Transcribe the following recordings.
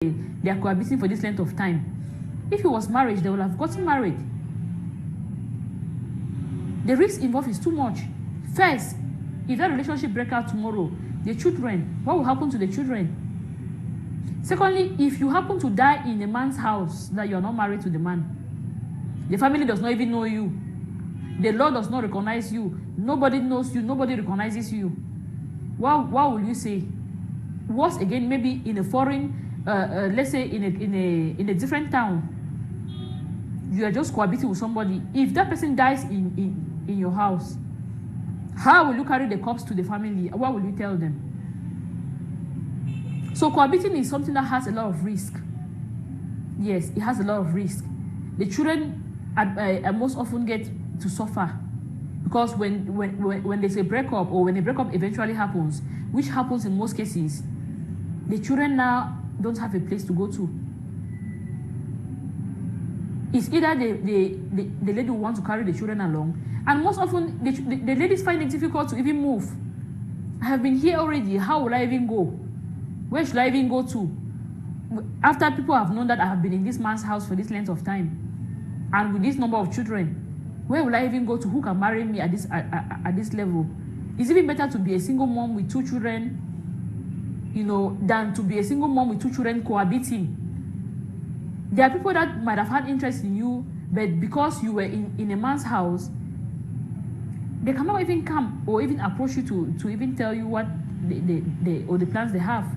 they are cohabiting for this length of time. If it was marriage, they would have gotten married. The risk involved is too much. First, if that relationship breaks out tomorrow, the children, what will happen to the children? Secondly, if you happen to die in a man's house that you are not married to the man, the family does not even know you, the law does not recognize you, nobody knows you, nobody recognizes you, what will you say? Worse again, maybe in a foreign, let's say in a different town, you are just cohabiting with somebody. If that person dies in your house, how will you carry the corpse to the family? What will you tell them? So cohabiting is something that has a lot of risk. Yes, it has a lot of risk. The children most often get to suffer because when there's a breakup, or when a breakup eventually happens, which happens in most cases, the children now don't have a place to go to. It's either the lady who wants to carry the children along, and most often the ladies find it difficult to even move. I have been here already, how will I even go? Where should I even go to? After people have known that I have been in this man's house for this length of time, and with this number of children, where will I even go to? Who can marry me at this level? It's even better to be a single mom with 2 children, you know, than to be a single mom with 2 children cohabiting. There are people that might have had interest in you, but because you were in a man's house, they cannot even come or even approach you to even tell you what the plans they have.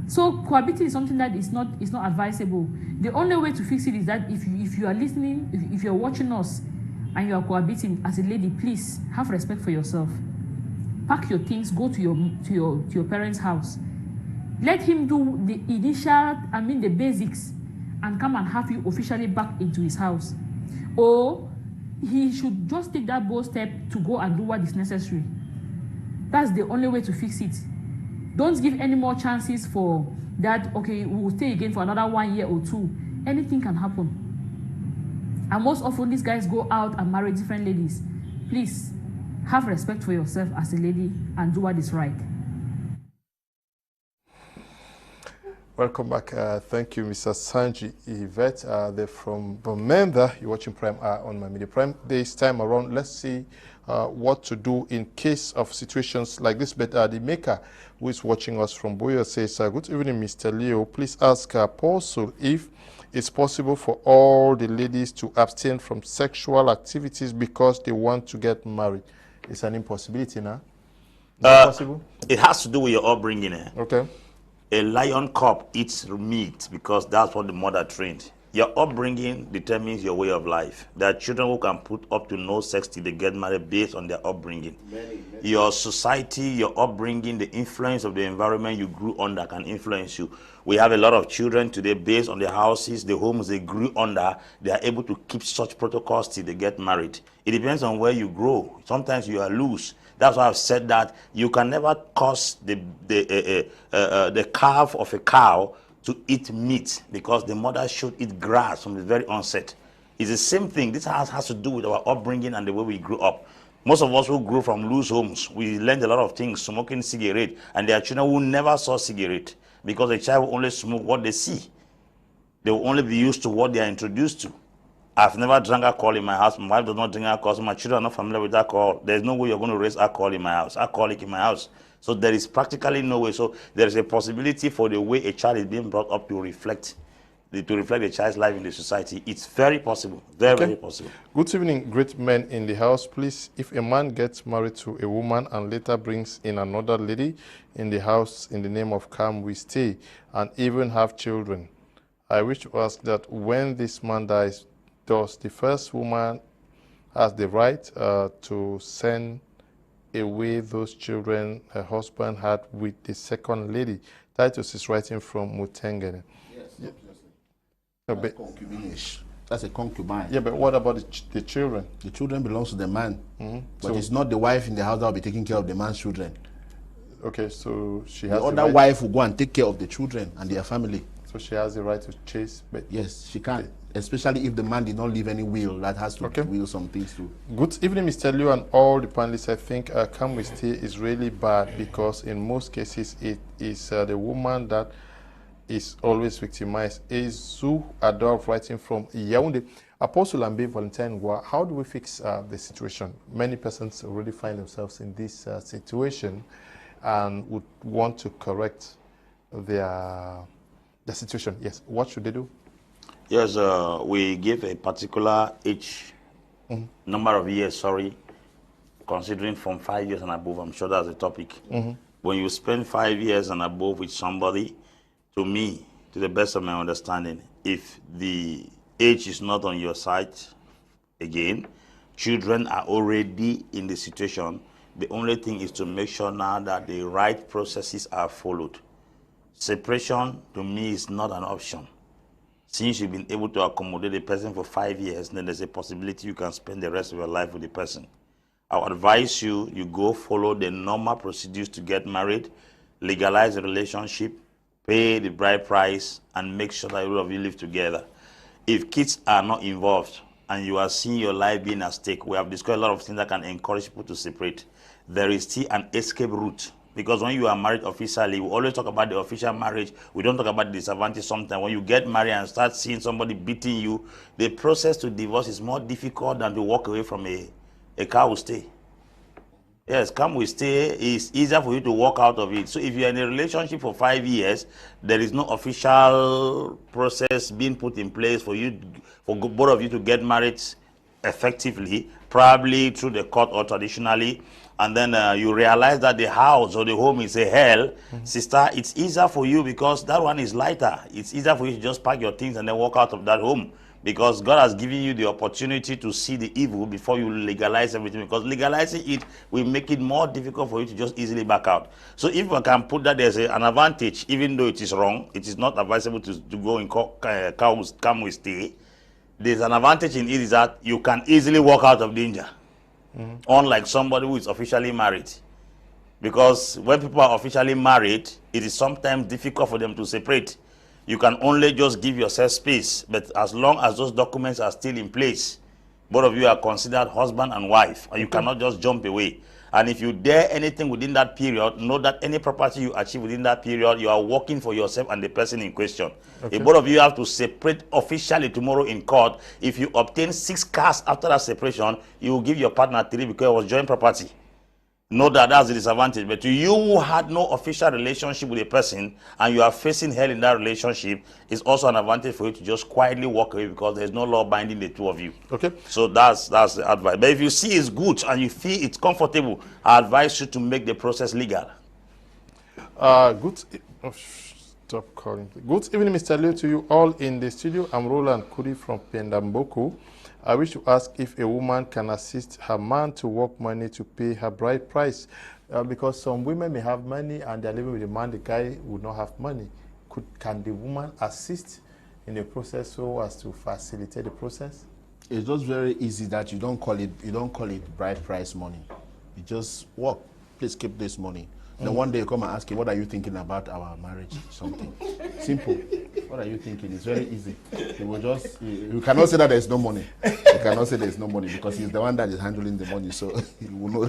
So cohabiting is something that is not advisable. The only way to fix it is that if you are listening, if you're watching us and you are cohabiting, as a lady, please have respect for yourself. Pack your things, go to your parents' house. Let him do the initial, the basics, and come and have you officially back into his house. Or he should just take that bold step to go and do what is necessary. That's the only way to fix it. Don't give any more chances for that, okay, we'll stay again for another 1 year or 2. Anything can happen. And most often, these guys go out and marry different ladies. Please, have respect for yourself as a lady and do what is right. Welcome back. Thank you, Mr. Asanji Yvette. They're from Bamenda. You're watching Prime on My Media Prime. This time around, let's see what to do in case of situations like this. But the maker who is watching us from Boya says, good evening, Mr. Leo. Please ask Apostle if it's possible for all the ladies to abstain from sexual activities because they want to get married. It's an impossibility now. Is that possible? It has to do with your upbringing. Okay. A lion cub eats meat because that's what the mother trained. Your upbringing determines your way of life. There are children who can put up to no sex till they get married based on their upbringing. Your society, your upbringing, the influence of the environment you grew under can influence you. We have a lot of children today based on their houses, the homes they grew under. They are able to keep such protocols till they get married. It depends on where you grow. Sometimes you are loose. That's why I've said that you can never cause the calf of a cow to eat meat because the mother should eat grass from the very onset. It's the same thing. This has to do with our upbringing and the way we grew up. Most of us who grew from loose homes, we learned a lot of things, smoking cigarette, and there are children who never saw cigarette because a child will only smoke what they see. They will only be used to what they are introduced to. I've never drank alcohol in my house. My wife does not drink alcohol, so my children are not familiar with alcohol. There's no way you're going to raise alcohol in my house, alcoholic in my house. So there is practically no way. So there is a possibility for the way a child is being brought up to reflect the child's life in the society. It's very possible, very possible. Good evening, great men in the house. Please, if a man gets married to a woman and later brings in another lady in the house in the name of come we stay and even have children, I wish to ask that when this man dies, does the first woman has the right to send away those children her husband had with the second lady? Titus is writing from Mutengene. Yes, that's concubinage. That's a concubine. Yeah, but what about the children? The children belongs to the man. But so it's not the wife in the house that will be taking care of the man's children. Okay, so she has the other wife will go and take care of the children and their family. So she has the right to chase? But yes, she can. Especially if the man did not leave any will that has to will some things too. Good evening, Mr. Liu and all the panelists. I think come we stay is really bad because in most cases it is the woman that is always victimized. Ezu Adolf writing from Yaoundé. Apostle Ambe, Valentine, Ngwa, how do we fix the situation? Many persons already find themselves in this situation and would want to correct their situation. Yes, what should they do? Yes, we give a particular age, number of years, sorry, considering from 5 years and above. I'm sure that's a topic. When you spend 5 years and above with somebody, to me, to the best of my understanding, if the age is not on your side, again, children are already in the situation. The only thing is to make sure now that the right processes are followed. Separation, to me, is not an option. Since you've been able to accommodate a person for 5 years, then there's a possibility you can spend the rest of your life with the person. I would advise you, you go follow the normal procedures to get married, legalize the relationship, pay the bride price, and make sure that all of you live together. If kids are not involved and you are seeing your life being at stake, we have discussed a lot of things that can encourage people to separate. There is still an escape route. Because when you are married officially, we always talk about the official marriage. We don't talk about the disadvantage sometimes. When you get married and start seeing somebody beating you, the process to divorce is more difficult than to walk away from a car will stay. Yes, car will stay. It's easier for you to walk out of it. So if you're in a relationship for 5 years, there is no official process being put in place for you, for both of you to get married effectively, probably through the court or traditionally. And then you realize that the house or the home is a hell, sister, it's easier for you because that one is lighter. It's easier for you to just pack your things and then walk out of that home because God has given you the opportunity to see the evil before you legalize everything, because legalizing it will make it more difficult for you to just easily back out. So if we can put that there's an advantage, even though it is wrong, it is not advisable to go in come with stay. There's an advantage in it is that you can easily walk out of danger. Unlike somebody who is officially married. Because when people are officially married, it is sometimes difficult for them to separate. You can only just give yourself space, but as long as those documents are still in place, both of you are considered husband and wife, and you cannot just jump away. And if you dare anything within that period, know that any property you achieve within that period, you are working for yourself and the person in question. If both of you have to separate officially tomorrow in court, if you obtain 6 cars after that separation, you will give your partner 3 because it was joint property. Know that that's the disadvantage. But to you who had no official relationship with a person and you are facing hell in that relationship, it's also an advantage for you to just quietly walk away because there's no law binding the two of you. Okay. So that's the advice. But if you see it's good and you feel it's comfortable, I advise you to make the process legal. Good. Oh, stop calling. Good evening, Mr. Leo, to you all in the studio. I'm Roland Kudi from Pendamboku. I wish to ask if a woman can assist her man to work money to pay her bride price, because some women may have money and they're living with a man, the guy would not have money. Can the woman assist in the process so as to facilitate the process? It's just very easy that you don't call it bride price money. You just work, please keep this money. Then one day you come and ask him, what are you thinking about our marriage? Something simple. What are you thinking? It's very easy. He will just, you cannot say that there's no money. You cannot say there's no money because he's the one that is handling the money, so he will know.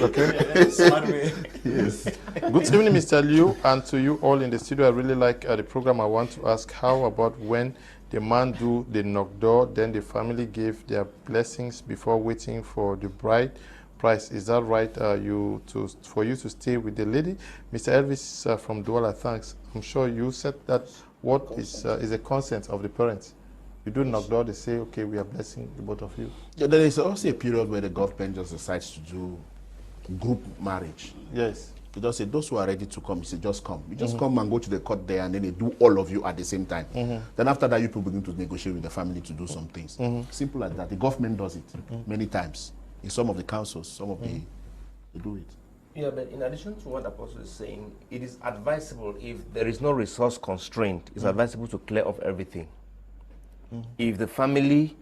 Okay. Smart way. Yes. Good evening, Mr. Liu, and to you all in the studio. I really like the program. I want to ask, how about when the man do the knock door, then the family give their blessings before waiting for the bride price? Is that right for you to stay with the lady? Mr. Elvis from Douala, thanks. I'm sure you said that what is a consent of the parents. You do knock door, they say, okay, we are blessing the both of you. Yeah, there is also a period where the government just decides to do group marriage. Yes. They just say, those who are ready to come, you say, just come. You just come and go to the court there, and then they do all of you at the same time. Then after that, you people begin to negotiate with the family to do some things. Simple like that. The government does it many times. In some of the councils, some of they do it. Yeah, but in addition to what Apostle is saying, it is advisable if there is no resource constraint, it's advisable to clear off everything. If the family,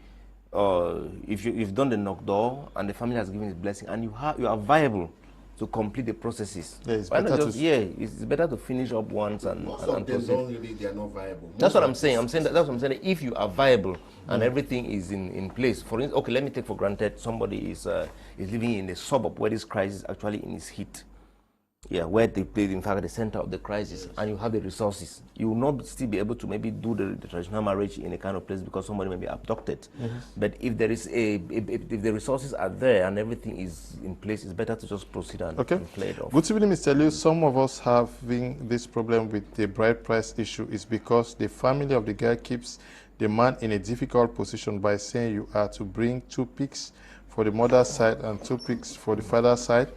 if you've done the knock door and the family has given its blessing and you are viable to complete the processes. Yeah, it's better to finish up once and proceed. They are not viable. That's what I'm saying. That's what I'm saying. If you are viable and everything is in place, for instance, okay, let me take for granted somebody is living in a suburb where this crisis is actually in its heat. Yeah, where they play, in fact, the center of the crisis, and you have the resources. You will not still be able to maybe do the traditional marriage in a kind of place because somebody may be abducted. But if there is if the resources are there and everything is in place, it's better to just proceed and play it off. Good evening, Mr. Liu. Some of us having this problem with the bride price issue is because the family of the girl keeps the man in a difficult position by saying you are to bring 2 pigs for the mother's side and 2 pigs for the father's side,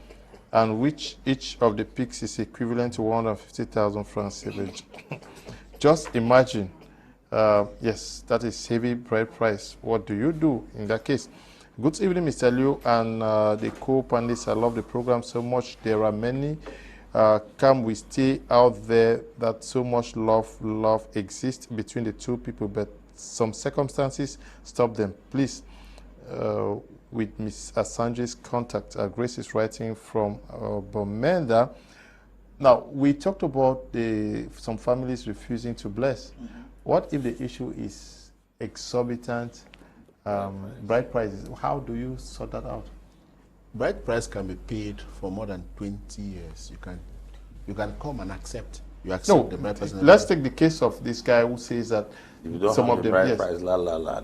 and which each of the pigs is equivalent to 150,000 francs. Just imagine, yes, that is heavy bride price. What do you do in that case? Good evening, Mr. Liu and the co-panelists. I love the program so much. There are many. Can we stay out there that so much love exists between the 2 people, but some circumstances stop them. Please, with Miss Asanji's contact, Grace is writing from Bomenda. Now, we talked about some families refusing to bless. What if the issue is exorbitant bride prices? How do you sort that out? Bride price can be paid for more than 20 years. You can come and accept. You accept the bride price. Let's take the case of this guy who says that if you don't some have of the them, bride price,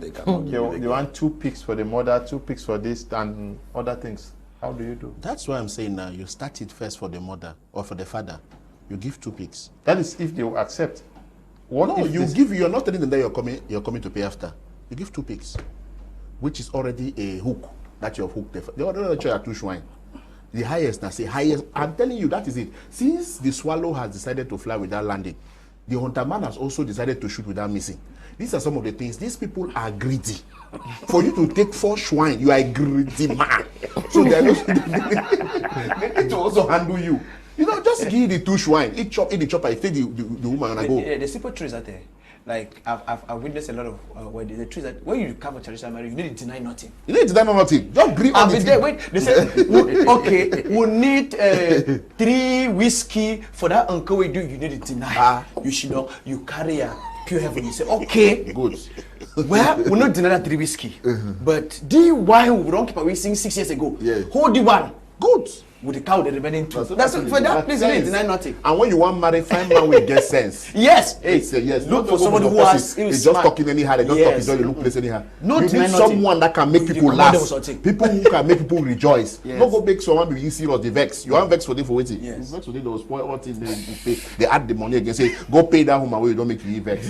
they cannot give you want 2 pigs for the mother, 2 pigs for this and other things. How do you do? That's why I'm saying now, you start it first for the mother or for the father. You give 2 pigs. That is if they will accept. What No, if you're not telling them that you're coming to pay after. You give 2 pigs, which is already a hook that you have hooked. The other are 2 swine. The highest, I say highest. I'm telling you, that is it. Since the swallow has decided to fly without landing, the hunter man has also decided to shoot without missing. These are some of the things. These people are greedy. For you to take 4 swine, you are a greedy man. So they need to also handle you. You know, just give the 2 swine. Eat the chopper. I take the woman and I go. Yeah, the simple trees are there. Like I've witnessed a lot of where the trees that when you come for traditional marriage, you need to deny nothing. You need to deny nothing. Just agree on it. There. Wait, they said okay, we need 3 whiskey for that uncle we do. You need to deny. You should know. You carry a pure heaven. You say okay, good. Well, we not deny that 3 whiskey, but the wine we don't keep away since 6 years ago. Yeah. Hold the one. Good. With the cow, the remaining 2. That's for that place. You need to deny nothing. And when you want marry, find man will get sense. Yes. Yes. Look for somebody who has. It's just talking anyhow. They just talk. It's just look place anyhow. No, you need someone that can make people laugh. People who can make people rejoice. Yes. Don't go make someone be serious. They vex. You want vex for them for waiting. Yes. You vex for them. They will spoil what thing they pay. They add the money again. Say go pay that woman where you don't make you vex.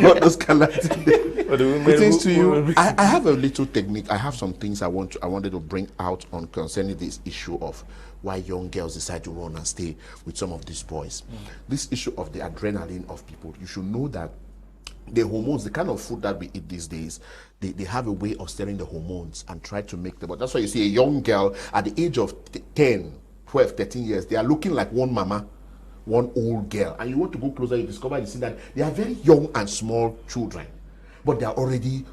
What those kind of things to you. I have a little technique. I have some things I wanted to bring out on concerning this issue of why young girls decide to run and stay with some of these boys. This issue of the adrenaline of people. You should know that the hormones, the kind of food that we eat these days, they have a way of stirring the hormones and try to make them. But that's why you see a young girl at the age of 10, 12, 13 years, they are looking like one mama, one old girl. And you want to go closer, you discover, you see that they are very young and small children, but they are already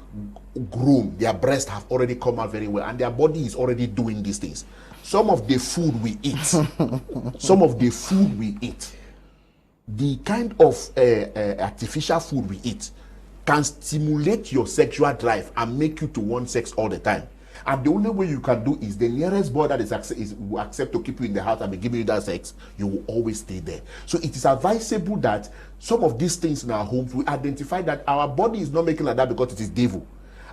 grown. Their breasts have already come out very well, and their body is already doing these things. Some of the food we eat, the kind of artificial food we eat can stimulate your sexual drive and make you to want sex all the time. And the only way you can do is the nearest boy that will accept to keep you in the house and be giving you that sex, you will always stay there. So it is advisable that some of these things in our homes, we identify that our body is not making like that because it is devil.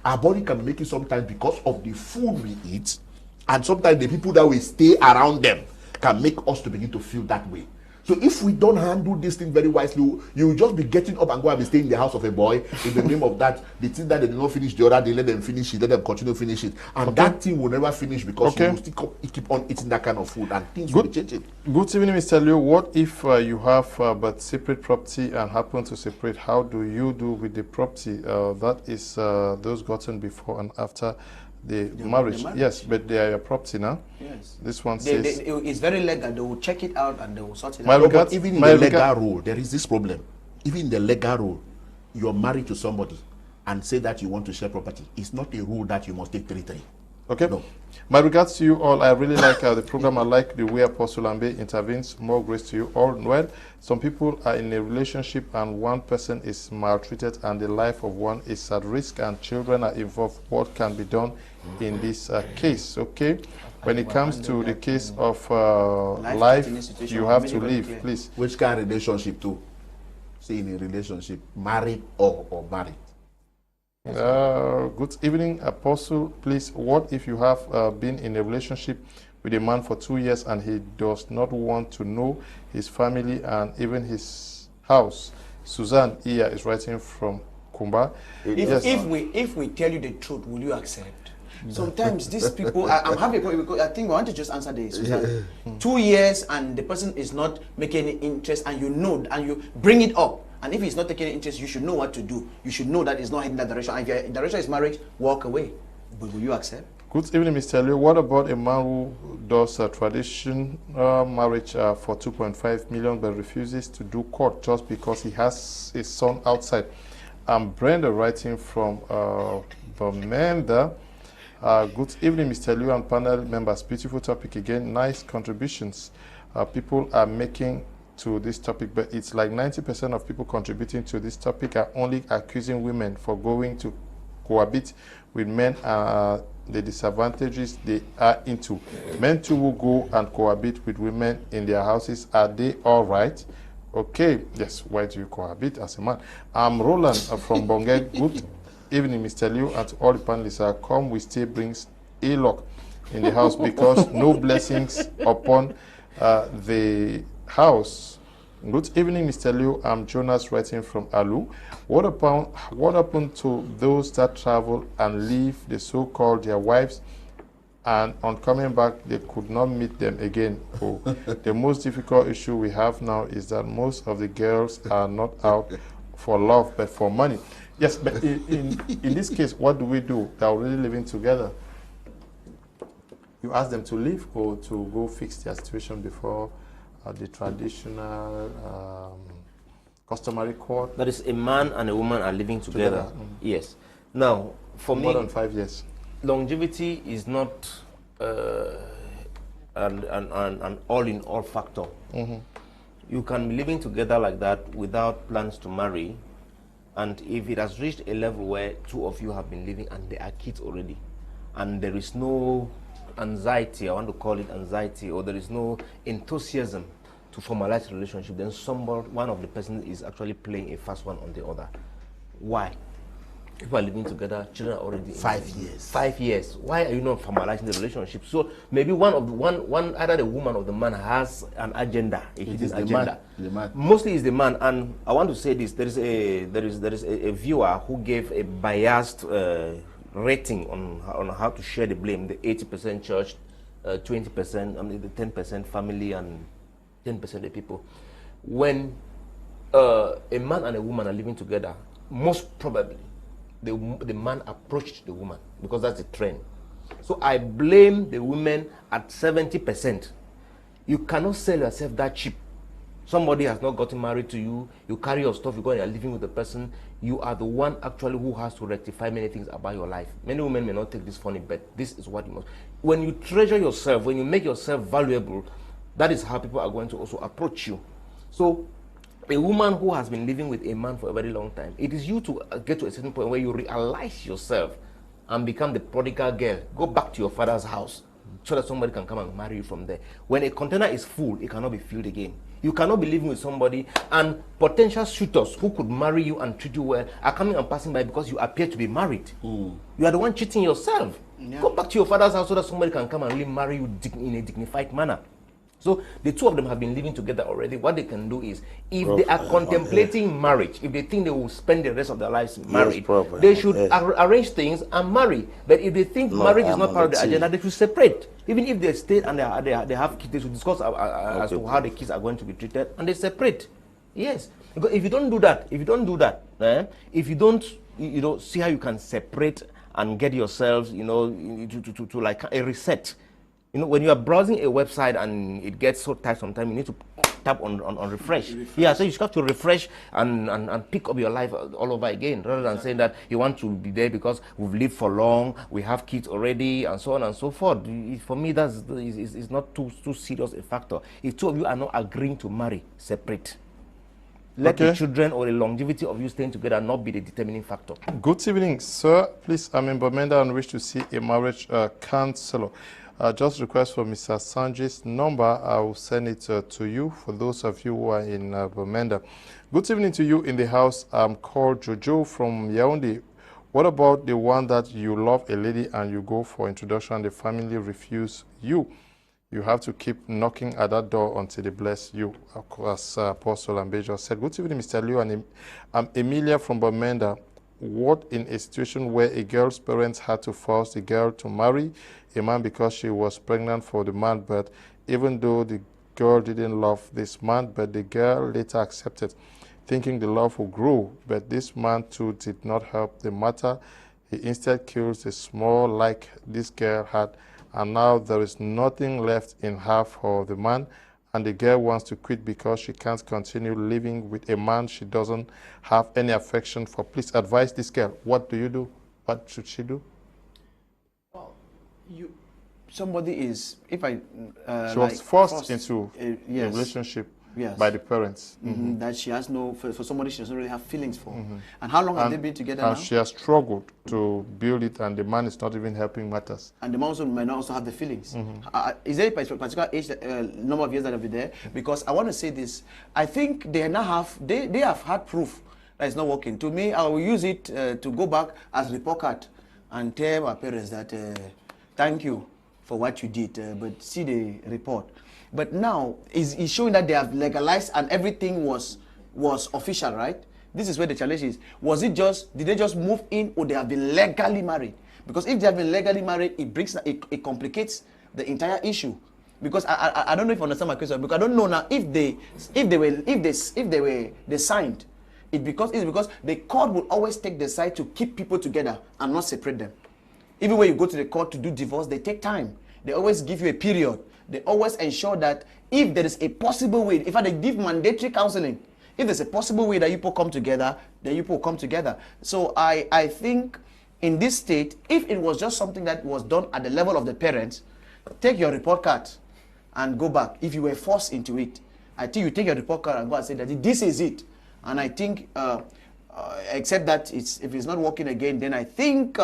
Our body can make it sometimes because of the food we eat, and sometimes the people that we stay around them can make us to begin to feel that way. So if we don't handle this thing very wisely, you will just be getting up and go and be staying in the house of a boy in the name of that. The thing that they did not finish the other, they let them finish it, let them continue to finish it. And that thing will never finish because you will still keep on eating that kind of food and things will be changing. Good evening, Mr. Liu. What if you have but separate property and happen to separate? How do you do with the property? That is those gotten before and after the marriage. Yes, but they are your property now. Yes. This one says it's very legal. They will check it out and they will sort it My out. regards, But even in the legal rule, there is this problem. Even in the legal rule, you're married to somebody and say that you want to share property. It's not a rule that you must take territory. Okay. No. My regards to you all. I really like the program. I like the way Apostle Ambe intervenes. More grace to you all. Well, some people are in a relationship and one person is maltreated and the life of one is at risk and children are involved. What can be done in this case? Okay. when it comes to the case of life, you have to live, please. Which kind of relationship too? Say in a relationship, married or married. Good evening, Apostle. Please, what if you have been in a relationship with a man for 2 years and he does not want to know his family and even his house? Suzanne Iya is writing from Kumba. If we tell you the truth, will you accept? Sometimes these people, I'm happy because I think we want to just answer this. 2 years and the person is not making any interest, and you know, and you bring it up. And if he's not taking any interest, you should know what to do. You should know that it's not heading that direction. And if your direction is marriage, walk away. But will you accept? Good evening, Mr. Leo. What about a man who does a traditional marriage for 2.5 million but refuses to do court just because he has his son outside? I'm Brenda writing from Bermuda. Good evening, Mr. Leo and panel members. Beautiful topic again. Nice contributions people are making to this topic, but it's like 90% of people contributing to this topic are only accusing women for going to cohabit with men. The disadvantages they are into. Men too will go and cohabit with women in their houses. Are they all right? Okay, yes, why do you cohabit as a man? I'm Roland from Bonge. Good evening, Mr. Liu, and to all the panelists. Come, we still brings a lock in the house because no blessings upon the house. Good evening, Mr. Liu. I'm Jonas writing from Alu. What happened to those that travel and leave the so-called their wives, and on coming back they could not meet them again? Oh, the most difficult issue we have now is that most of the girls are not out for love but for money. Yes, but in this case, what do we do? They're already living together. You ask them to leave or to go fix their situation before the traditional customary court. That is, a man and a woman are living together. Yes. Now, for me, more than 5 years. Longevity is not an all-in-all factor. You can be living together like that without plans to marry, and if it has reached a level where two of you have been living and there are kids already, and there is no anxiety, I want to call it anxiety, or there is no enthusiasm to formalize a relationship, then one of the person is actually playing a fast one on the other. Why? People are living together, children are already 5 years. 5 years. Why are you not formalizing the relationship? So maybe either the woman or the man has an agenda, a hidden agenda. The man. Mostly is the man. And I want to say this: there is a viewer who gave a biased rating on how to share the blame. The 80% church, 20%, I mean the 10% family, and 10% the people. When a man and a woman are living together, most probably the man approached the woman, because that's the trend. So I blame the women at 70%. You cannot sell yourself that cheap. Somebody has not gotten married to you, you carry your stuff, you go and you're living with the person, you are the one actually who has to rectify many things about your life. Many women may not take this funny, but this is what you must. When you treasure yourself, when you make yourself valuable, that is how people are going to also approach you. So a woman who has been living with a man for a very long time, it is you to get to a certain point where you realize yourself and become the prodigal girl. Go back to your father's house so that somebody can come and marry you from there. When a container is full, it cannot be filled again. You cannot be living with somebody, and potential suitors who could marry you and treat you well are coming and passing by because you appear to be married. You are the one cheating yourself. Go back to your father's house so that somebody can come and really marry you in a dignified manner. So the two of them have been living together already. What they can do is, if they are contemplating marriage, if they think they will spend the rest of their lives married, they should arrange things and marry. But if they think marriage is not part of the agenda, they should separate. Even if they stay and they have kids, they should discuss as to how the kids are going to be treated, and they separate. Yes, because if you don't do that, if you don't see how you can separate and get yourselves, to like a reset. When you are browsing a website and it gets so tight sometimes, you need to tap on refresh. Yeah, so you have to refresh and pick up your life all over again, rather than saying that you want to be there because we've lived for long, we have kids already, and so on and so forth. For me, is not too serious a factor. If two of you are not agreeing to marry, separate. Let the children or the longevity of you staying together not be the determining factor. Good evening, sir. Please, I'm in Bermuda and wish to see a marriage counselor. just request for Mr. Asanji's number. I will send it to you for those of you who are in Bamenda. Good evening to you in the house. I'm called Jojo from Yaoundé. What about the one that you love a lady and you go for introduction and the family refuse you? You have to keep knocking at that door until they bless you, as Apostle Ambe just said. Good evening, Mr. Liu, and I'm Emilia from Bamenda. What in a situation where a girl's parents had to force the girl to marry a man because she was pregnant for the man, but even though the girl didn't love this man, but the girl later accepted, thinking the love would grow, but this man too did not help the matter. He instead kills the small like this girl had, and now there is nothing left in her for the man, and the girl wants to quit because she can't continue living with a man she doesn't have any affection for. Please advise this girl. What do you do? What should she do? Well, somebody is, if I... she was forced into yes. a relationship. Yes. By the parents. That she has no, for somebody she doesn't really have feelings for. And how long have they been together now? And she has struggled to build it, and the man is not even helping matters. And the man also might not also have the feelings. Is there a particular age, number of years that have been there? Because I want to say this, I think they now have, they have had proof that it's not working. To me, I will use it to go back as report card and tell my parents that thank you for what you did, but see the report. But now it's showing that they have legalized and everything was official, right? This is where the challenge is. Was it just, did they just move in, or they have been legally married? Because if they have been legally married, it complicates the entire issue. Because I don't know if you understand my question, because I don't know now if they signed. It's because the court will always take the side to keep people together and not separate them. Even when you go to the court to do divorce, they take time. They always give you a period. They always ensure that if there is a possible way, in fact, they give mandatory counseling. If there's a possible way that you people come together, then you people come together. So I think in this state, if it was just something that was done at the level of the parents, take your report card and go back. If you were forced into it, I think you take your report card and go and say that this is it. And I think, except that if it's not working again, then I think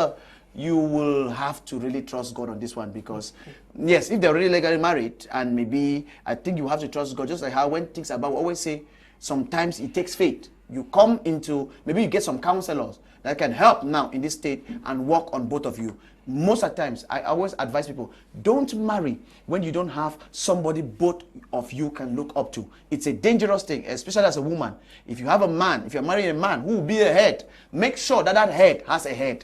you will have to really trust God on this one, because yes, if they're really legally married, and maybe I think you have to trust God, just like how when things about, we always say sometimes it takes faith. You come into, maybe you get some counselors that can help now in this state and work on both of you. Most of the times, I always advise people, don't marry when you don't have somebody both of you can look up to. It's a dangerous thing, especially as a woman. If you have a man, if you're marrying a man who will be a head, make sure that that head has a head.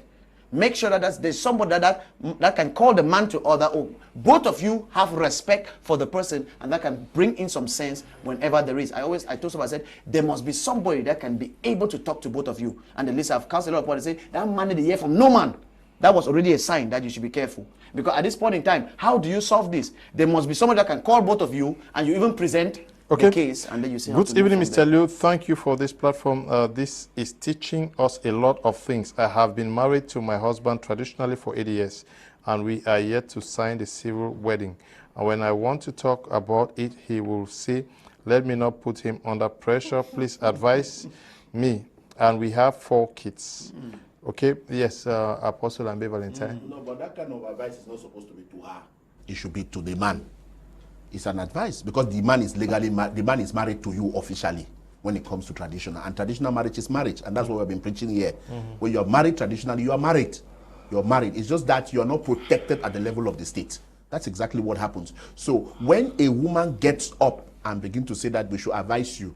Make sure that there's somebody that can call the man to order. Or both of you have respect for the person, and that can bring in some sense whenever there is. I told somebody, I said, there must be somebody that can be able to talk to both of you. And the list I've counseled upon, they say, that man did a year from no man. That was already a sign that you should be careful. Because at this point in time, how do you solve this? There must be somebody that can call both of you, and you even present the case, and then you say. Good evening, Mr. Liu. Thank you for this platform. This is teaching us a lot of things. I have been married to my husband traditionally for 8 years, and we are yet to sign the civil wedding. And when I want to talk about it, he will say, let me not put him under pressure. Please advise me. And we have 4 kids. Okay, yes, Apostle Ambe Valentine. No, but that kind of advice is not supposed to be to her. It should be to the man. It's an advice, because the man is legally the man is married to you officially when it comes to traditional. And traditional marriage is marriage, and that's what we've been preaching here. When you're married traditionally, you are married. You're married. It's just that you're not protected at the level of the state. That's exactly what happens. So when a woman gets up and begins to say that we should advise you,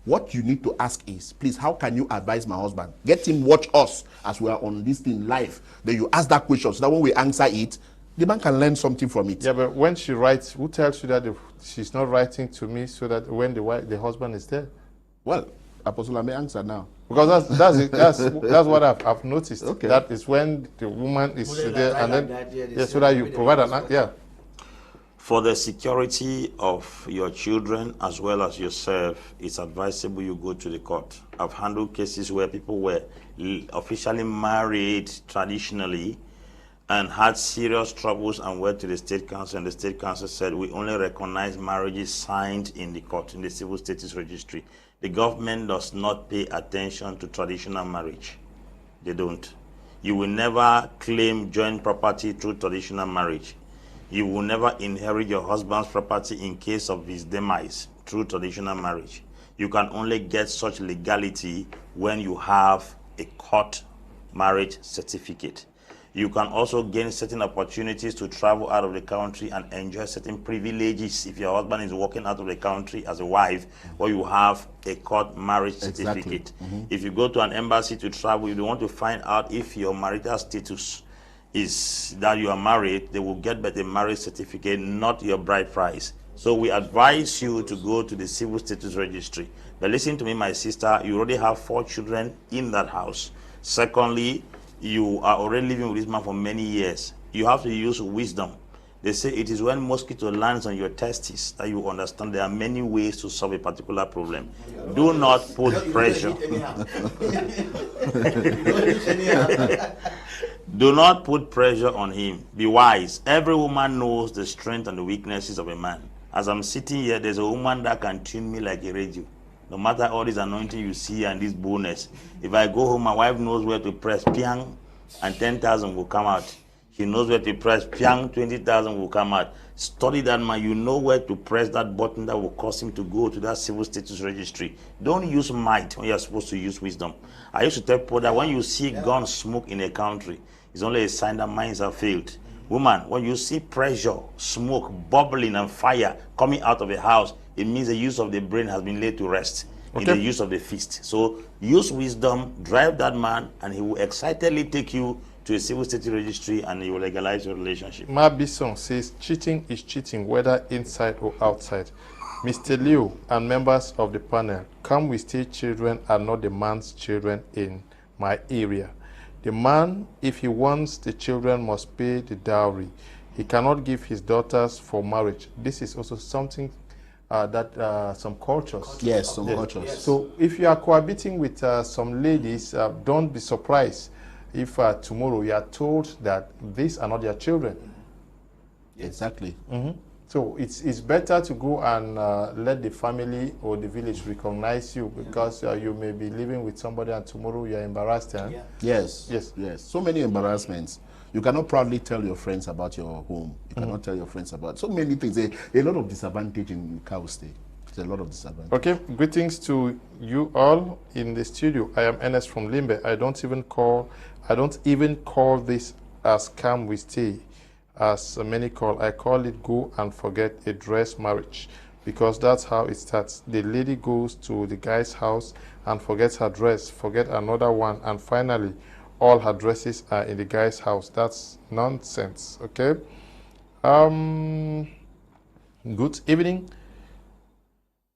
what you need to ask is, please, how can you advise my husband? Get him watch us as we are on this thing live. Then you ask that question, so that when we answer it, the man can learn something from it. Yeah, but when she writes, who tells you that she's not writing to me so that when the husband is there? Well, Apostle may answer now. Because that's what I've noticed. Okay. That is when the woman is there, and then so that you provide an For the security of your children as well as yourself, it's advisable you go to the court. I've handled cases where people were officially married traditionally and had serious troubles and went to the state council, and the state council said, we only recognize marriages signed in the court, in the civil status registry. The government does not pay attention to traditional marriage. They don't. You will never claim joint property through traditional marriage. You will never inherit your husband's property in case of his demise through traditional marriage. You can only get such legality when you have a court marriage certificate. You can also gain certain opportunities to travel out of the country and enjoy certain privileges if your husband is working out of the country as a wife, or you have a court marriage certificate. If you go to an embassy to travel, you want to find out if your marital status is that you are married, they will get but a marriage certificate, not your bride price. So we advise you to go to the civil status registry. But listen to me, my sister, you already have 4 children in that house. Secondly, you are already living with this man for many years. You have to use wisdom. They say it is when mosquito lands on your testes that you understand there are many ways to solve a particular problem. Do not put pressure. Do not put pressure on him. Be wise. Every woman knows the strength and the weaknesses of a man. As I'm sitting here, there's a woman that can tune me like a radio. No matter all this anointing you see and this bonus, if I go home, my wife knows where to press piang, and 10,000 will come out. She knows where to press piang, 20,000 will come out. Study that man. You know where to press that button that will cause him to go to that civil status registry. Don't use might when you're supposed to use wisdom. I used to tell people that when you see gun smoke in a country, it's only a sign that minds have failed. Woman, when you see pressure, smoke, bubbling, and fire coming out of a house, it means the use of the brain has been laid to rest in the use of the fist. So use wisdom, drive that man, and he will excitedly take you to a civil status registry and he will legalize your relationship. Mabison says cheating is cheating, whether inside or outside. Mr. Liu and members of the panel, come we stay children are not the man's children in my area. The man, if he wants the children, must pay the dowry. He cannot give his daughters for marriage. This is also something that some cultures. Yes, some cultures. Yes. So if you are cohabiting with some ladies, don't be surprised if tomorrow you are told that these are not your children. Exactly. So it's better to go and let the family or the village recognize you, because you may be living with somebody and tomorrow you are embarrassed. Yes. So many embarrassments. You cannot proudly tell your friends about your home. You cannot tell your friends about so many things. A lot of disadvantage in cow stay. There's a lot of disadvantage. Okay, greetings to you all in the studio. I am Ernest from Limbe. I don't even call this as come we stay, as many call. I call it go and forget a dress marriage, because that's how it starts. The lady goes to the guy's house and forgets her dress, forget another one, and finally all her dresses are in the guy's house. That's nonsense. Okay. Good evening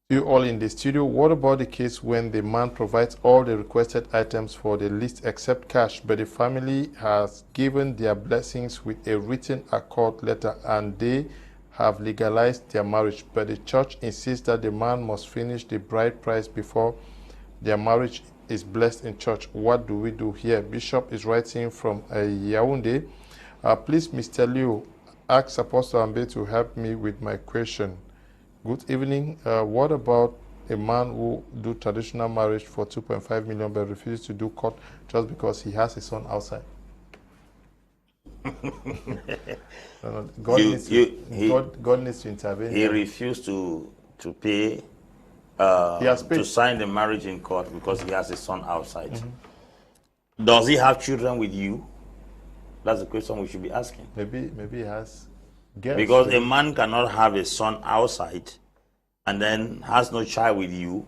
to you all in the studio. What about the case when the man provides all the requested items for the list except cash, but the family has given their blessings with a written accord letter and they have legalized their marriage, but the church insists that the man must finish the bride price before their marriage is blessed in church? What do we do here? Bishop is writing from Yaoundé. Please, Mr. Liu, ask Apostle Ambe to help me with my question. Good evening. What about a man who do traditional marriage for 2.5 million but refuses to do court just because he has a son outside? God needs to intervene. He refused to pay. He has paid to sign the marriage in court because he has a son outside. Does he have children with you? That's the question we should be asking. Maybe he has girls. Because a man cannot have a son outside and then has no child with you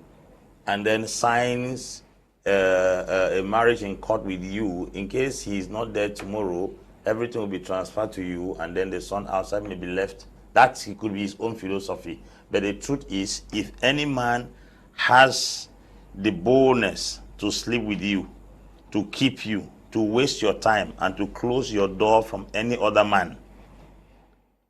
and then signs a marriage in court with you. In case he is not there tomorrow, everything will be transferred to you and then the son outside may be left. That could be his own philosophy. But the truth is, if any man has the boldness to sleep with you, to keep you, to waste your time, and to close your door from any other man,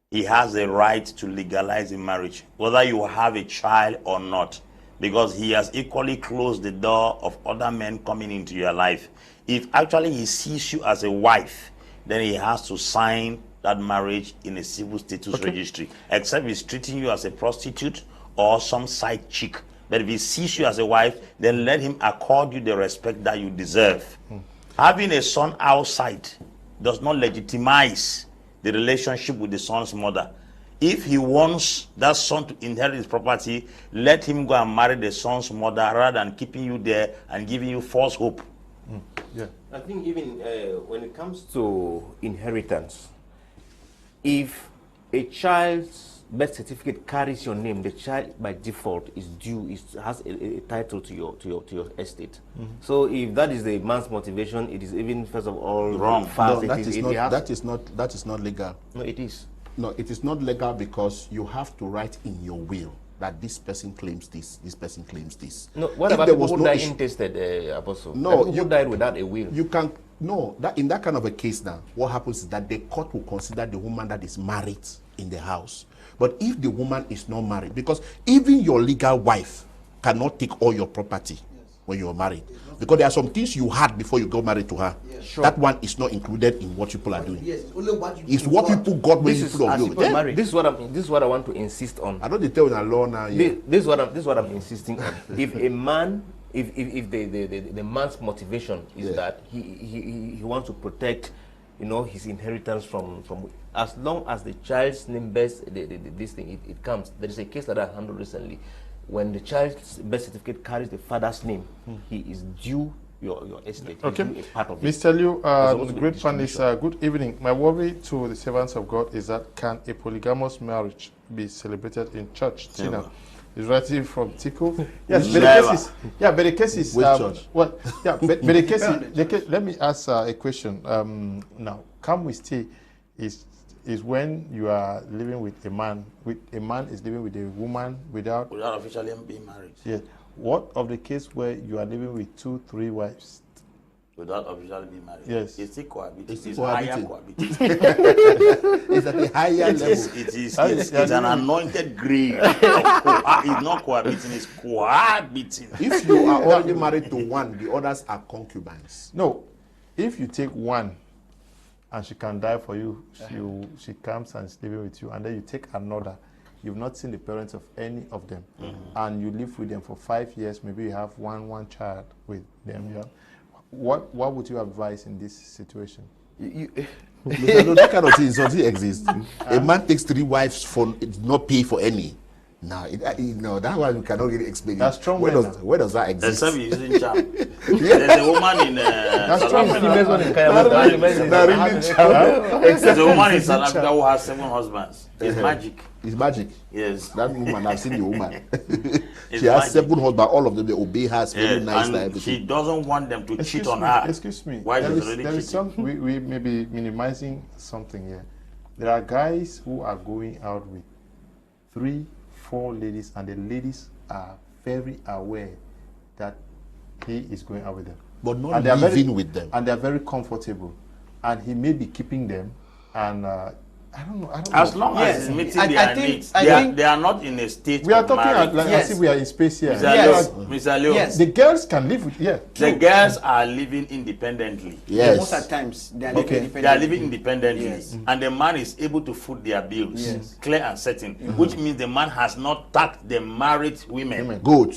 he has a right to legalize a marriage, whether you have a child or not, because he has equally closed the door of other men coming into your life. If actually he sees you as a wife, then he has to sign that marriage in a civil status registry, except he's treating you as a prostitute or some side chick. But if he sees you as a wife, then let him accord you the respect that you deserve. Having a son outside does not legitimize the relationship with the son's mother. If he wants that son to inherit his property, let him go and marry the son's mother rather than keeping you there and giving you false hope. Yeah. I think even when it comes to inheritance, if a child's birth certificate carries your name, the child by default is due, has a title to your estate. So if that is the man's motivation, it is even first of all Wrong. No, that is not legal. No, it is. No, it is not legal because you have to write in your will that this person claims this person claims this. No, what If about there people was who no died issue- intested, Apostle? No, Like people you- who died without a will. You can no that in that kind of a case now, what happens is that the court will consider the woman that is married in the house. But if the woman is not married, because even your legal wife cannot take all your property when you are married, because there are some things you had before you got married to her. Sure. That one is not included in what people are doing. Yes, only what you It's what people got when This you is, put on as you. people Yeah. marry, this is what I want to insist on. I don't they tell you law now. Yeah. This is what I'm insisting on. If a man, if the man's motivation is that he wants to protect, his inheritance from as long as the child's name bears this thing, it comes. There is a case that I handled recently. When the child's birth certificate carries the father's name, he is due your estate. He's Okay. due a part of it. Mr. Liu, also great a panelists, good evening. My worry to the servants of God is that can a polygamous marriage be celebrated in church? Tina is writing from Tico. Yes, but the case is, Which church? Well, yeah, but the case is, let me ask a question. Now, come we stay is when you are living with a man. A man is living with a woman without officially being married. Yes. What of the case where you are living with 2, 3 wives? Without officially being married. Yes. It's still cohabiting. It's still It's higher cohabiting. cohabiting. It's at a higher level. It's an anointed grave. It's not cohabiting, it's cohabiting. If you are already married to one, the others are concubines. No. If you take one and she can die for you, she comes and is living with you, and then you take another, you've not seen the parents of any of them, and you live with them for 5 years, maybe you have one child with them. Yeah. What would you advise in this situation? That kind of thing doesn't exist. A man takes 3 wives for not pay for any. No, that one we cannot really explain. That's strong Where men does that exist? Except you're using charm. There's a woman in South Africa. There's a woman in South Africa who has 7 husbands. It's magic. It's magic. Yes. That woman, I've seen the woman. It's She has magic. 7 husbands, all of them they obey her, very Yes, nice and and everything. she doesn't want them to cheat on her. Excuse me. Why There she's is- already there is cheating? some, we may be minimizing something here. There are guys who are going out with 3, 4 ladies, and the ladies are very aware that he is going out with them. But not And they are living with them. And they are very comfortable. And he may be keeping them, and I don't know. As long Yes. as it's meeting I their think- needs, I they think- are not in a state We are of talking marriage. like Yes. as if we are in space here. Mr. Yes. Leo, Mr. Leo, Yes. The girls can live with, the true. girls are living independently. Yes. Most of the times they are Okay. living They are independently. living independently, Yes. and the man is able to foot their bills, Yes. clear and certain, which means the man has not taxed the married women. Good.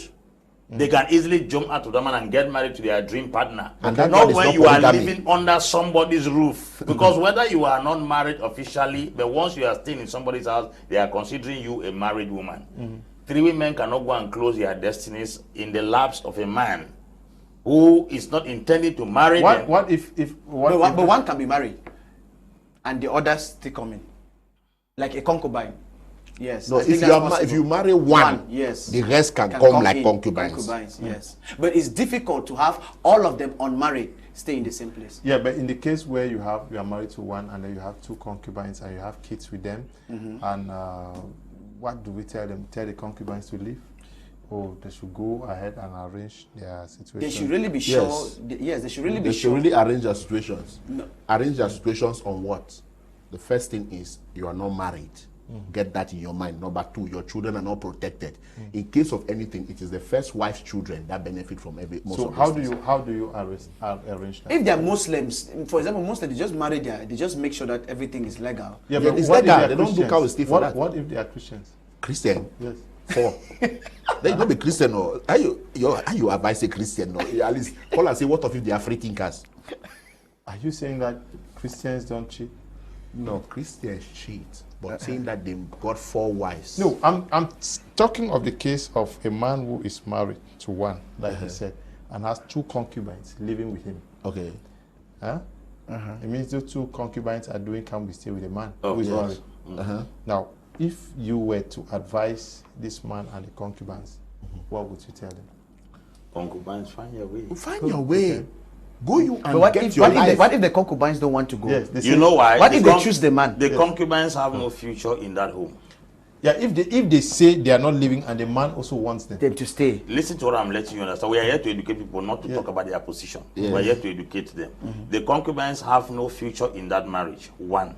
They can easily jump out to the man and get married to their dream partner. And that not one is when not you are polygamy. living under somebody's roof. Because whether you are not married officially, but once you are staying in somebody's house, they are considering you a married woman. 3 women cannot go and close their destinies in the laps of a man who is not intending to marry them. What if But one can be married, and the others still come in, like a concubine. Yes. No, I think if that's you are possible. if you marry one, yes, the rest can come like in, concubines. Yes, but it's difficult to have all of them unmarried stay in the same place. Yeah, but in the case where you are married to one and then you have 2 concubines and you have kids with them, and what do we tell them? Tell the concubines to leave, or they should go ahead and arrange their situation? They should really be sure. Yes. Yes, they should really They be should sure. really arrange their situations. No. Arrange their situations on what? The first thing is you are not married. Get that in your mind. Number 2, your children are not protected. In case of anything, it is the first wife's children that benefit from most So of how these do things. you arrange that? If they are Muslims, for example, Muslims, they just marry they just make sure that everything is legal. Yeah, Yeah, but it's what if legal. are They don't do Christians? cow stay for that. What if they are Christians? Christian? Yes. 4. They don't be Christian or how you advise a Christian or at least call and say what of if they are free thinkers? Are you saying that Christians don't cheat? No, Christians cheat, but saying that they got 4 wives. No, I'm talking of the case of a man who is married to one, like he said, and has 2 concubines living with him. Okay. Huh? It means those 2 concubines are doing can we stay with a man who is yes. married. Now, if you were to advise this man and the concubines, what would you tell them? Concubines, find your way. Find your way. Okay. Go you and But what get if, your what, if life. the, what if the concubines don't want to go? Yes, they You say- know why? What The if they choose the man? The concubines have no future in that home. Yeah, if they say they are not living and the man also wants them. Them to stay. Listen to what I'm letting you understand. We are here to educate people, not to talk about their position. We are here to educate them. The concubines have no future in that marriage. 1.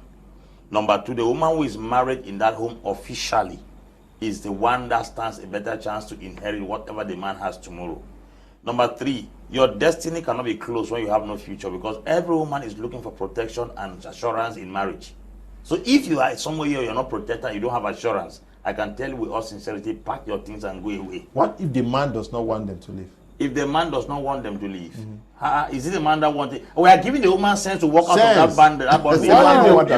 Number 2, the woman who is married in that home officially is the one that stands a better chance to inherit whatever the man has tomorrow. Number 3, your destiny cannot be closed when you have no future, because every woman is looking for protection and assurance in marriage. So if you are somewhere here, you're not protected, you don't have assurance, I can tell you with all sincerity, pack your things and go away. What if the man does not want them to live? If the man does not want them to leave, is it the man that wants it? We are giving the woman sense to walk out of that band. That bond.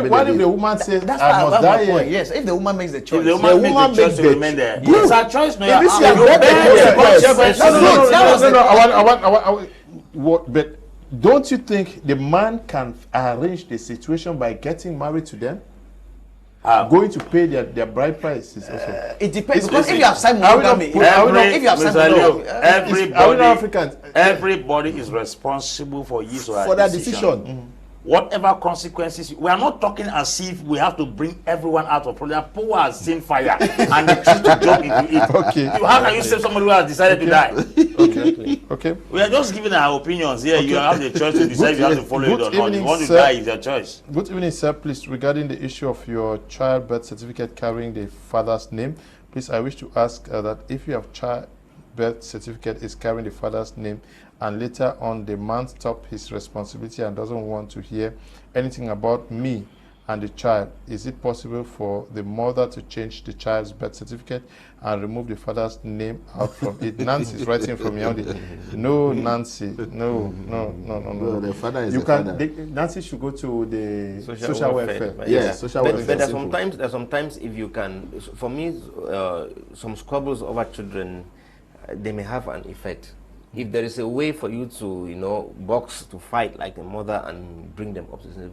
What if the woman says, That's I must die point. here? Yes, if the woman makes the choice. If the woman makes the choice to remain there, it's her choice. No, If it's your you But don't you think the man can arrange the situation by getting married to them? Going to pay their bride prices also. It depends, because listen, if you have signed monogamy, if you have signed monogamy, everybody is responsible for his or her For that decision. Whatever consequences, we are not talking as if we have to bring everyone out of problem. People has seen fire and they choose to jump into it. Okay. How can you save somebody who has decided to die? Okay. We are just giving our opinions here. You have the choice to decide if you have to follow it or not. If you want to sir. die, it's your choice. Good evening, sir. Please, regarding the issue of your child birth certificate carrying the father's name, please, I wish to ask that if you have child birth certificate is carrying the father's name, and later on the man stops his responsibility and doesn't want to hear anything about me and the child, is it possible for the mother to change the child's birth certificate and remove the father's name out from it? Nancy is writing from Yaoundé. No, Nancy. No. The father is You the can. father. Nancy should go to the Social social welfare. welfare. Yes, social But welfare. there's sometimes if you can, for me, some squabbles over children, they may have an effect. If there is a way for you to, box to fight like a mother and bring them up to the,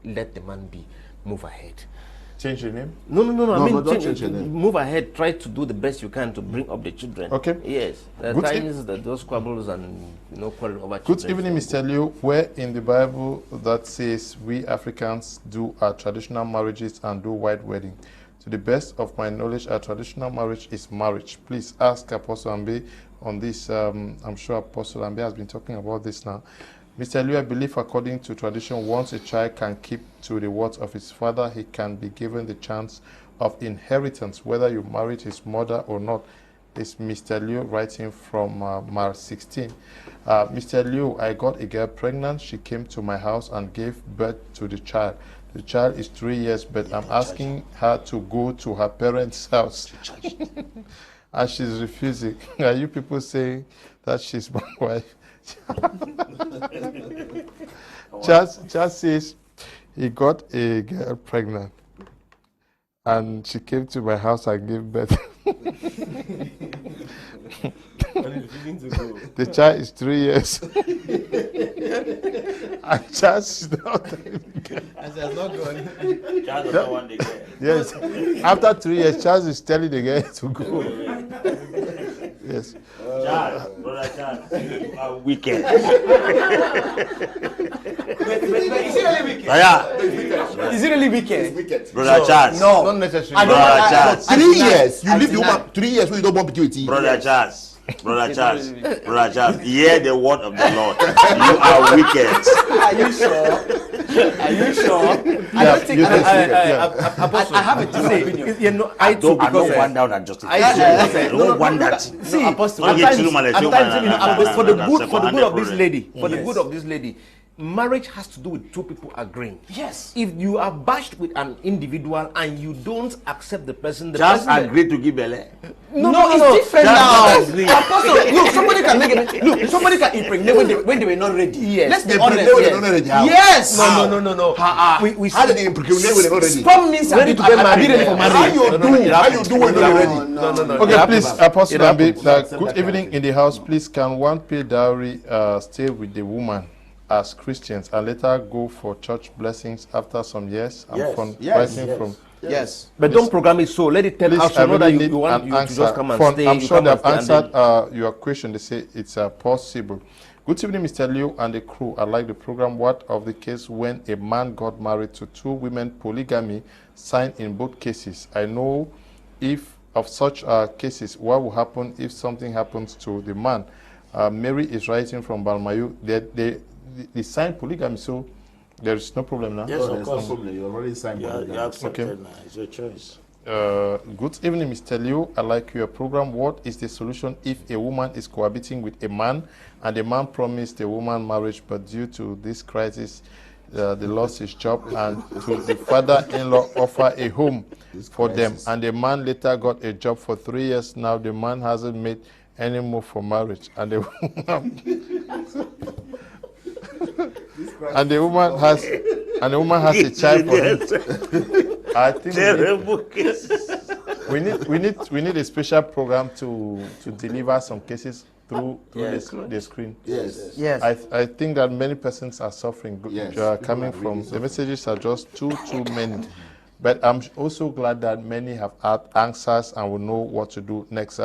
let the man be, move ahead. Change the name. No. I mean, don't change your name. move ahead. Try to do the best you can to bring up the children. Okay. Yes. There are Good times that those squabbles and quarrel over Good children. evening, Mr. Liu. Where in the Bible that says we Africans do our traditional marriages and do white wedding? To the best of my knowledge, our traditional marriage is marriage. Please ask Apostle Ambe on this. I'm sure Apostle Ambe has been talking about this now. Mr. Liu, I believe according to tradition, once a child can keep to the words of his father, he can be given the chance of inheritance, whether you married his mother or not. It's Mr. Liu writing from March 16. Mr. Liu, I got a girl pregnant. She came to my house and gave birth to the child. The child is 3 years, but I'm asking her to go to her parents' house. And she's refusing. Are you people saying that she's my wife? Charles says he got a girl pregnant and she came to my house and gave birth. The child is 3 years. And Charles is not. and has not gone. Charles doesn't want the girl. Yes. After 3 years, Charles is telling the girl to go. Yes. Charles, brother Charles, you are wicked. But is it really wicked? Yeah. Is it really wicked? Brother Charles. No. Not necessarily. I don't Brother want Charles. 3 years. You I leave the deny. woman 3 years when you don't want to Brother Charles. Brother Charles. Brother Charles. Hear the word of the Lord. You are wicked. Are you sure? Are you sure? I don't think I have a different opinion. I too, I don't because want down and justify. I don't want that. See, Apostle, Don't get sometimes, too mad, sometimes, for the good of this lady, for the good of this lady, marriage has to do with two people agreeing. Yes. If you are bashed with an individual and you don't accept the person, Just agree to give belly. No, it's different Just now. agree. Apostle, look, somebody can make it. Look, somebody can impregnate when they were not ready. Yes. Let's be They honest. impregnate when they're not ready. How? Yes. No. We How did they impregnate when they're not ready? Sperm means Ready to get married. ready for Yes. marriage. How you do when you're ready? No. Okay, Okay, please, Apostle Ambe, Accept good that evening in the house. Please, can one pay dowry, stay with the woman as Christians, and later go for church blessings after some years? Yes. From Yes. But don't program it so. Let it tell please, us I to know that really you need want an you to answer. just come and Fun, stay. I'm you sure come they and have stay and answered your question. They say it's possible. Good evening, Mr. Liu and the crew. I like the program. What of the case when a man got married to two women, polygamy signed in both cases? I know if of such cases, what will happen if something happens to the man? Mary is writing from Balmayu. They signed polygamy, so there is no problem now. Yes, of There's no course. problem. You already signed. You accepted Okay. now. It's your choice. Good evening, Mr. Liu. I like your program. What is the solution if a woman is cohabiting with a man and the man promised the woman marriage, but due to this crisis, they lost his job, and to the father-in-law offer a home for them, and the man later got a job for 3 years. Now the man hasn't made any move for marriage, and the woman has a child for him. I think Terrible cases. we need a special program to deliver some cases through the screen. Yes. Yes. I think that many persons are suffering. Yes, Coming people are from really the suffering. messages are just too many. But I'm also glad that many have had answers and will know what to do next.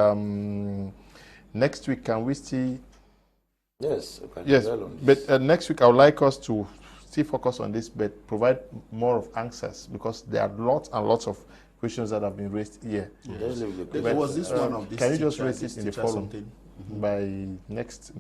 Next week, can we see? Yes. Yes, but next week I would like us to still focus on this, but provide more of answers, because there are lots and lots of questions that have been raised here. Just leave the There question. was this one of this. Can you just teacher, raise this it in the teacher forum something? by next,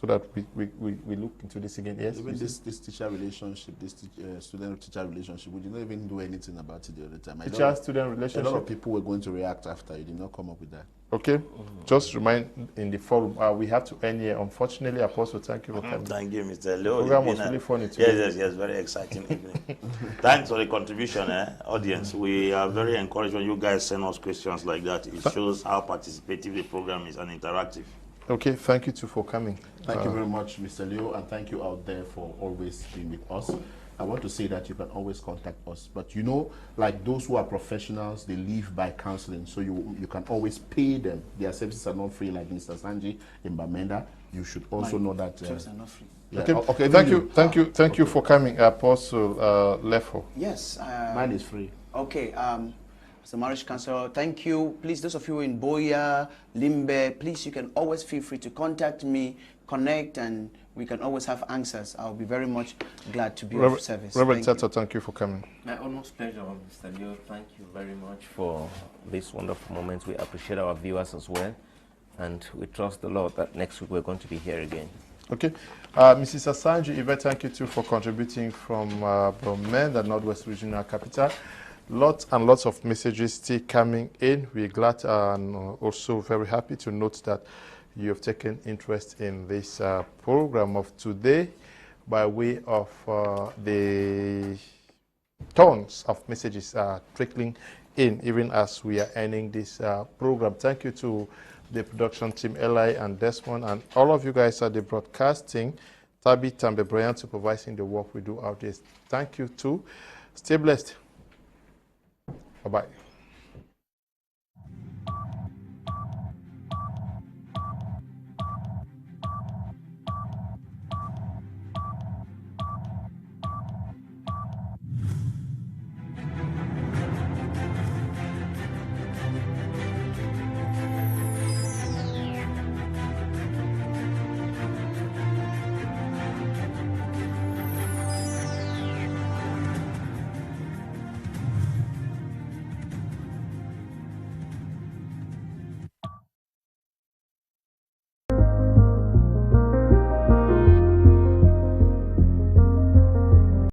so that we look into this again? Yes. Even this teacher relationship, this student-teacher relationship, we did not even do anything about it the other time. Teacher-student A lot relationship. of people were going to react after. You did not come up with that. Okay. Just remind in the forum. We have to end here. Unfortunately, Apostle, thank you for coming. Thank you, Mr. Leo. Program It's was been really funny today. Yes, very exciting evening. Thanks for the contribution, audience. We are very encouraged when you guys send us questions like that. It shows how participative the program is and interactive. Okay, thank you too for coming. Thank you very much, Mr. Leo, and thank you out there for always being with us. I want to say that you can always contact us, but you know, like those who are professionals, they live by counseling, so you can always pay them. Their services are not free, like Mr. Asanji in Bamenda. You should also know that. Services are not free. Yeah. Okay, thank you for coming, Apostle Lefor. Yes. Mine is free. Okay. As a marriage counselor, thank you. Please, those of you in Boya, Limbe, please, you can always feel free to contact me, connect, and we can always have answers. I'll be very much glad to be of service. Reverend Thank you. TAtoh, thank you for coming. My almost pleasure, Mr. Leo. Thank you very much for this wonderful moment. We appreciate our viewers as well, and we trust the Lord that next week we're going to be here again. Okay. Mrs. Asanji Yvette, thank you too for contributing from Bromé, the Northwest Regional Capital. Lots and lots of messages still coming in. We're glad and also very happy to note that you have taken interest in this program of today by way of the tons of messages trickling in even as we are ending this program. Thank you to the production team, Eli and Desmond, and all of you guys at the broadcasting, Tabi Tambe Brian, supervising the work we do out there. Thank you too. Stay blessed. Bye-bye.